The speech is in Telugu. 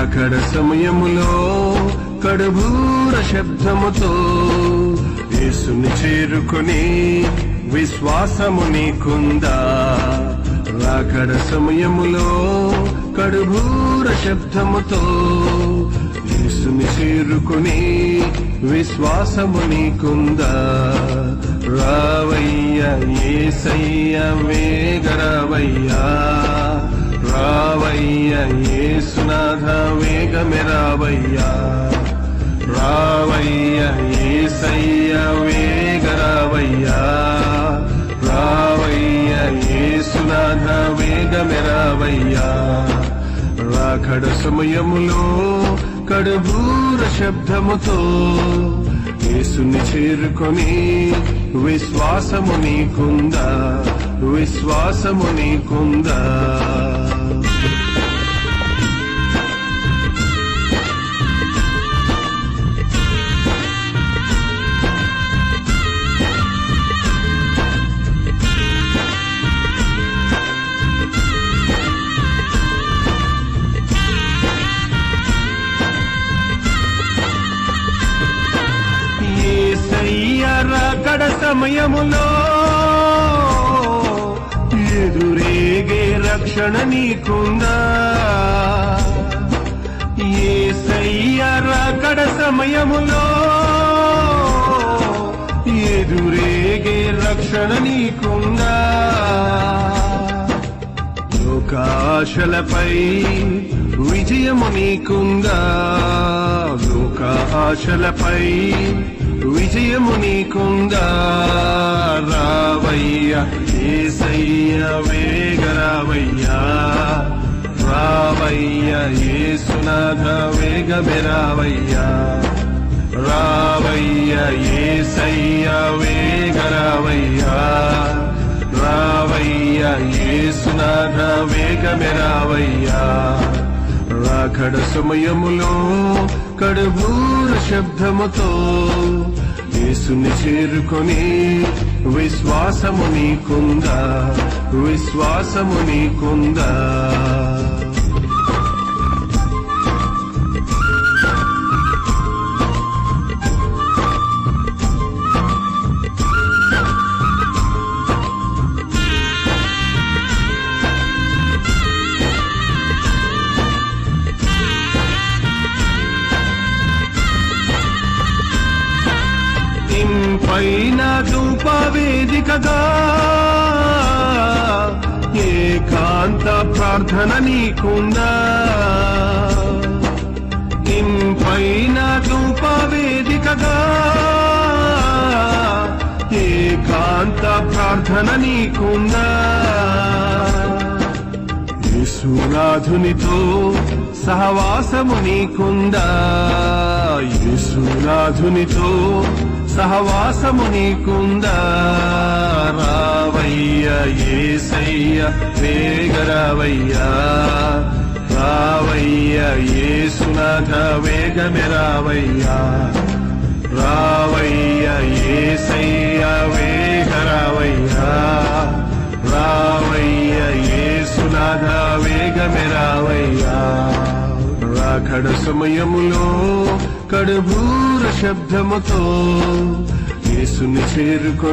రాకడ సమయములో కడుబూర శబ్దముతో యేసుని చేరుకొని విశ్వాసము నీకుందా? రాకడ సమయములో కడుబూర శబ్దముతో యేసుని చేరుకొని విశ్వాసము నీకుందా? రావయ్యా యేసయ్యా వేగరావయ్యా, రావయ్యా యేసునాథ వేగమే రావయ్యా, రావయ్యా యేసయ్యా వేగరావయ్యా, రావయ్యా యేసునాథ వేగమే రావయ్యా. రాకడ సమయములో కడుబూర శబ్దముతో యేసుని చేరుకొని విశ్వాసము నీకుందా? విశ్వాసము నీకుందా? రాకడ సమయములో ఎదురేగే రక్షణ నీకుందా? యేసయ్యా రాకడ సమయములో ఎదురేగే రక్షణ నీకుందా? లోకాశలపై విజయము నీకుందా? లోకాశలపై విజయము నీకుందా? రావయ్యా యేసయ్యా వేగరావయ్యా, రావయ్యా యేసునాథ వేగమే రావయ్యా, రావయ్యా యేసయ్యా వేగరావయ్యా, రావయ్యా యేసునాథ వేగమే రావయ్యా. రాకడ సమయములో కడుబూర శబ్దముతో యేసుని చేరుకొని విశ్వాసము నీకుందా? విశ్వాసము నీకుందా? పైన ధూప వేదికగా ఏకాంత ప్రార్థన నీకుందా? పైన ధూప వేదికగా ఏకాంత ప్రార్థన నీకుందా? యేసునాథునితో సహవాసము నీకుందా? యేసునాథునితో సహవాసము నీకుందా? రావయ్యా యేసయ్యా వేగరావయ్యా, రావయ్యా యేసునాథ వేగమే రావయ్యా, రావయ్యా యేసయ్యా వేగరావయ్యా, రావయ్యా యేసునాథ వేగమే రావయ్యా. రాకడ సమయములో కడుబూర శబ్దముతో యేసుని చేరుకొని